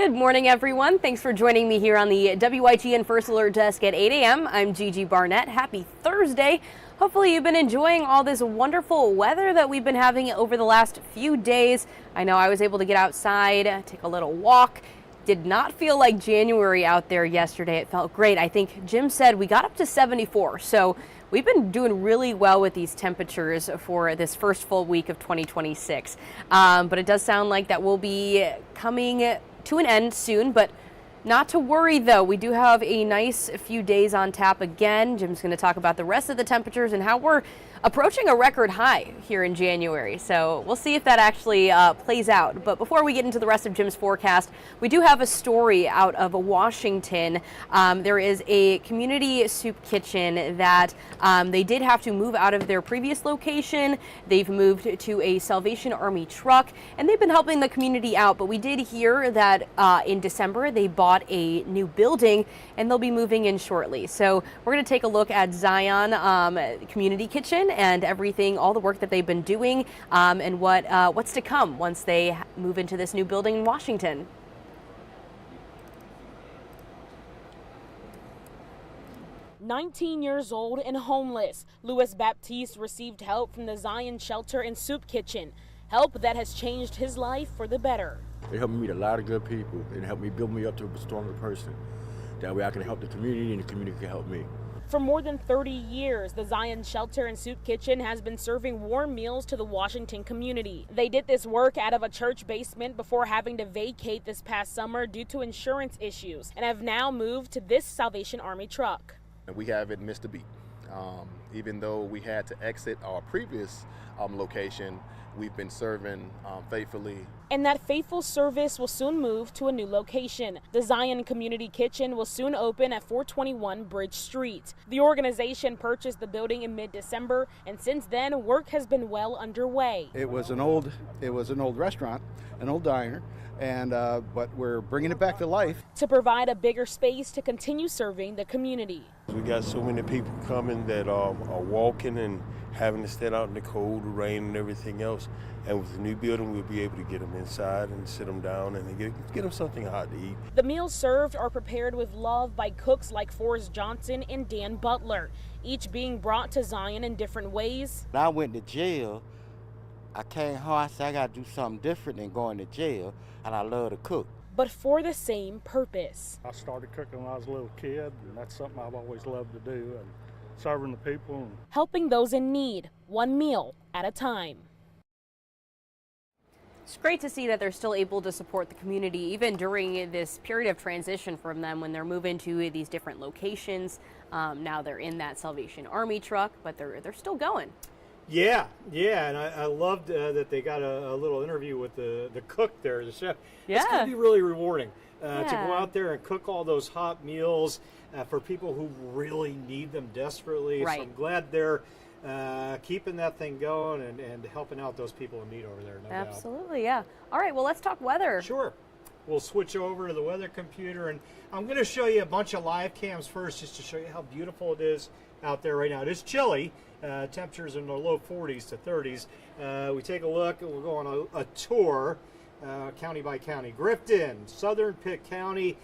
Good morning, everyone. Thanks for joining me here on the WITN First Alert Desk at 8 a.m. I'm Gigi Barnett. Happy Thursday. Hopefully you've been enjoying all this wonderful weather that we've been having over the last few days. I know I was able to get outside, take a little walk. Did not feel like January out there yesterday. It felt great. I think Jim said we got up to 74. So we've been doing really well with these temperatures for this first full week of 2026. But it does sound like that will be coming to an end soon, but not to worry though. We do have a nice few days on tap again. Jim's going to talk about the rest of the temperatures and how we're approaching a record high here in January. So we'll see if that actually plays out. But before we get into the rest of Jim's forecast, we do have a story out of Washington. There is a community soup kitchen that they did have to move out of their previous location. They've moved to a Salvation Army truck, and they've been helping the community out. But we did hear that in December they bought a new building, and they'll be moving in shortly. So we're going to take a look at Zion Community Kitchen and everything, all the work that they've been doing, and what's to come once they move into this new building in Washington. "19 years old and homeless, Louis Baptiste received help from the Zion Shelter and Soup Kitchen, help that has changed his life for the better. It helped me meet a lot of good people and helped me build me up to a stronger person. That way I can help the community and the community can help me. For more than 30 years, the Zion Shelter and Soup Kitchen has been serving warm meals to the Washington community. They did this work out of a church basement before having to vacate this past summer due to insurance issues, and have now moved to this Salvation Army truck. We haven't missed a beat. Even though we had to exit our previous location, we've been serving faithfully. And that faithful service will soon move to a new location. The Zion Community Kitchen will soon open at 421 Bridge Street. The organization purchased the building in mid-December, and since then, work has been well underway. It was an old restaurant, an old diner, and but we're bringing it back to life to provide a bigger space to continue serving the community. We got so many people coming that are walking and having to stand out in the cold, the rain, and everything else. And with the new building, we'll be able to get them inside and sit them down and get them something hot to eat. The meals served are prepared with love by cooks like Forrest Johnson and Dan Butler, each being brought to Zion in different ways. When I went to jail, I came home, I said I got to do something different than going to jail, and I love to cook. But for the same purpose. I started cooking when I was a little kid, and that's something I've always loved to do, and serving the people. Helping those in need, one meal at a time. It's great to see that they're still able to support the community even during this period of transition from them when they're moving to these different locations. Now they're in that Salvation Army truck, but they're still going. Yeah, and I loved that they got a little interview with the cook there, the chef. Yeah. It's going to be really rewarding to go out there and cook all those hot meals for people who really need them desperately. Right. So I'm glad they're keeping that thing going and helping out those people in need over there, no doubt. Absolutely, yeah. All right, well, let's talk weather. Sure. We'll switch over to the weather computer, and I'm going to show you a bunch of live cams first just to show you how beautiful it is out there right now. It is chilly. Temperatures in the low 40s to 30s. We take a look, and we'll go on a tour county by county. Grifton, Southern Pitt County,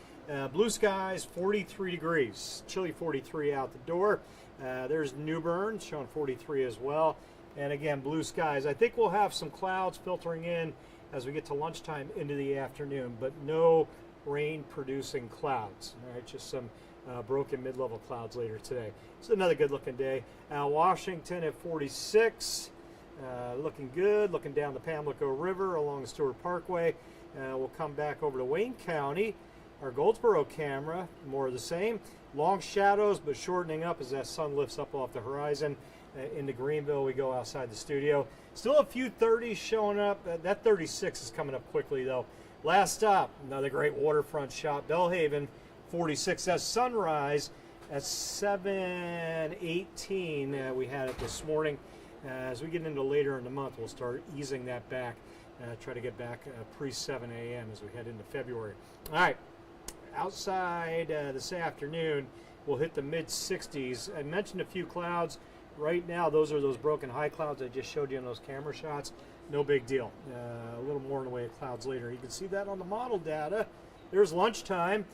blue skies, 43 degrees. Chilly 43 out the door. There's New Bern showing 43 as well. And again, blue skies. I think we'll have some clouds filtering in as we get to lunchtime into the afternoon, but no rain-producing clouds. All right, just some broken mid-level clouds later today. It's another good-looking day. Washington at 46, looking good. Looking down the Pamlico River along the Stewart Parkway. We'll come back over to Wayne County. Our Goldsboro camera, more of the same. Long shadows, but shortening up as that sun lifts up off the horizon. Into Greenville, we go outside the studio. Still a few 30s showing up. That 36 is coming up quickly, though. Last stop, another great waterfront shot. Belhaven, 46. That's sunrise at 7:18. We had it this morning. As we get into later in the month, we'll start easing that back. Try to get back pre-7 a.m. as we head into February. All right, outside this afternoon, we'll hit the mid-60s. I mentioned a few clouds. Right now, those are those broken high clouds I just showed you in those camera shots. No big deal. A little more in the way of clouds later. You can see that on the model data. There's lunchtime,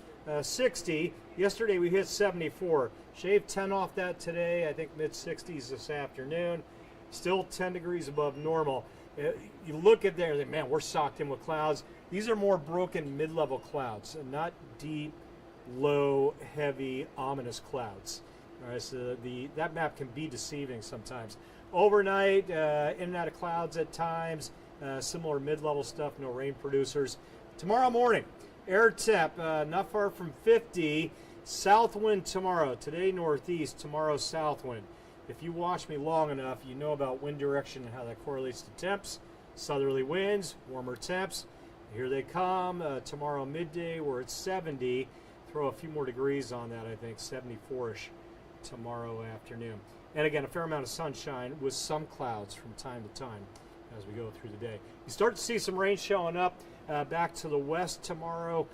60. Yesterday we hit 74. Shaved 10 off that today. I think mid-60s this afternoon. Still 10 degrees above normal. You look at there, man, we're socked in with clouds. These are more broken mid-level clouds, and not deep, low, heavy, ominous clouds. All right, so that map can be deceiving sometimes. Overnight, in and out of clouds at times. Similar mid-level stuff, no rain producers. Tomorrow morning, air temp, not far from 50. South wind tomorrow. Today northeast, tomorrow south wind. If you watch me long enough, you know about wind direction and how that correlates to temps. Southerly winds, warmer temps. Here they come. Tomorrow midday, we're at 70. Throw a few more degrees on that, I think, 74-ish tomorrow afternoon. And again, a fair amount of sunshine with some clouds from time to time as we go through the day. You start to see some rain showing up back to the west tomorrow.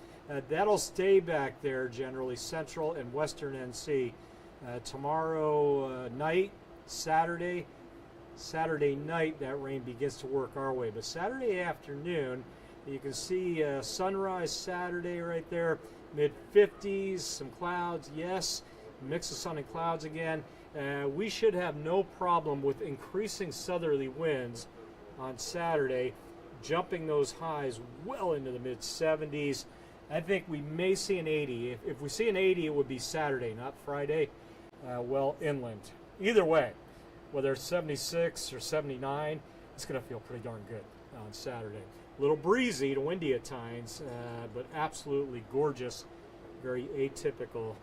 That'll stay back there generally, central and western NC. Tomorrow night, Saturday night, that rain begins to work our way. But Saturday afternoon, you can see sunrise Saturday right there, mid-50s, some clouds, yes, mix of sun and clouds again. We should have no problem with increasing southerly winds on Saturday, jumping those highs well into the mid-70s. I think we may see an 80. If we see an 80, it would be Saturday, not Friday, well inland. Either way, whether it's 76 or 79, it's going to feel pretty darn good on Saturday. A little breezy to windy at times, but absolutely gorgeous, very atypical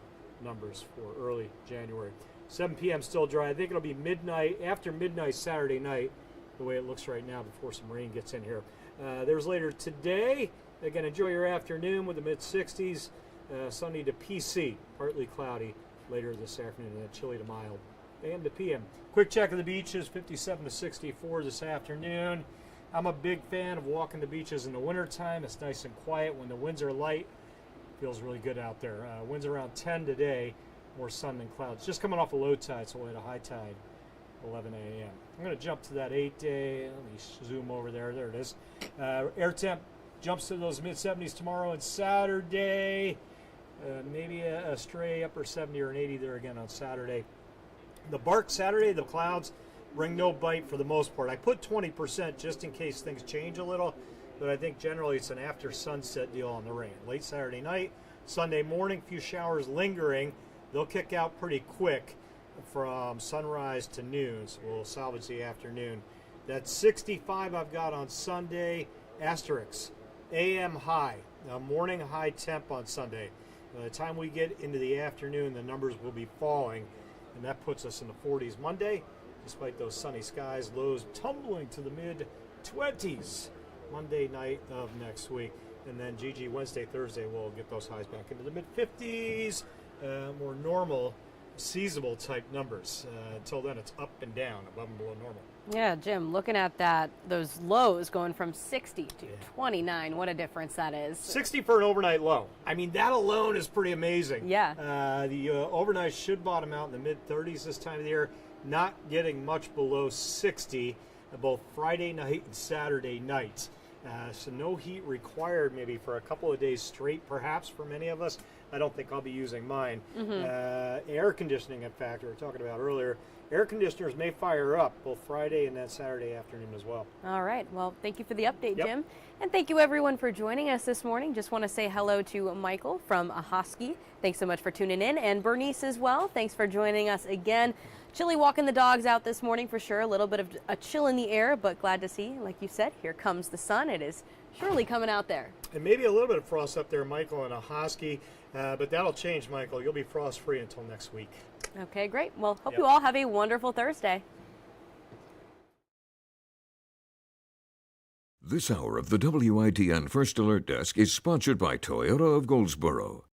numbers for early January. 7 p.m. still dry. I think it'll be midnight, after midnight Saturday night, the way it looks right now before some rain gets in here. There's later today. Again, enjoy your afternoon with the mid-60s. Sunny to PC, partly cloudy later this afternoon, and then chilly to mild. AM to PM. Quick check of the beaches, 57 to 64 this afternoon. I'm a big fan of walking the beaches in the wintertime. It's nice and quiet when the winds are light. Feels really good out there. Winds around 10 today, more sun than clouds. Just coming off a low tide, so we'll hit a high tide, 11 a.m. I'm going to jump to that 8-day. Let me zoom over there. There it is. Air temp jumps to those mid-70s tomorrow and Saturday. Maybe a stray upper 70 or an 80 there again on Saturday. The bark Saturday, the clouds bring no bite for the most part. I put 20% just in case things change a little, but I think generally it's an after sunset deal on the rain. Late Saturday night, Sunday morning, few showers lingering. They'll kick out pretty quick from sunrise to noon, so we'll salvage the afternoon. That 65 I've got on Sunday, asterisk, AM high, morning high temp on Sunday. By the time we get into the afternoon, the numbers will be falling, and that puts us in the 40s Monday, despite those sunny skies, lows tumbling to the mid-20s Monday night of next week. And then GG Wednesday, Thursday, we'll get those highs back into the mid-50s, more normal, seasonable type numbers. Until then, it's up and down, above and below normal. Yeah, Jim, looking at that, those lows going from 60 to 29, what a difference that is. 60 for an overnight low. I mean, that alone is pretty amazing. Yeah. The overnight should bottom out in the mid-30s this time of the year, not getting much below 60 both Friday night and Saturday night. So no heat required maybe for a couple of days straight, perhaps, for many of us. I don't think I'll be using mine. Air conditioning, in fact, we were talking about earlier. Air conditioners may fire up both Friday and then Saturday afternoon as well. All right. Well, thank you for the update, Jim. And thank you, everyone, for joining us this morning. Just want to say hello to Michael from Ahoskie. Thanks so much for tuning in. And Bernice as well. Thanks for joining us again. Chilly walking the dogs out this morning for sure. A little bit of a chill in the air, but glad to see, like you said, here comes the sun. It is surely coming out there. And maybe a little bit of frost up there, Michael, and Ahoskie. But that'll change, Michael. You'll be frost-free until next week. Okay, great. Well, hope you all have a wonderful Thursday. This hour of the WITN First Alert Desk is sponsored by Toyota of Goldsboro.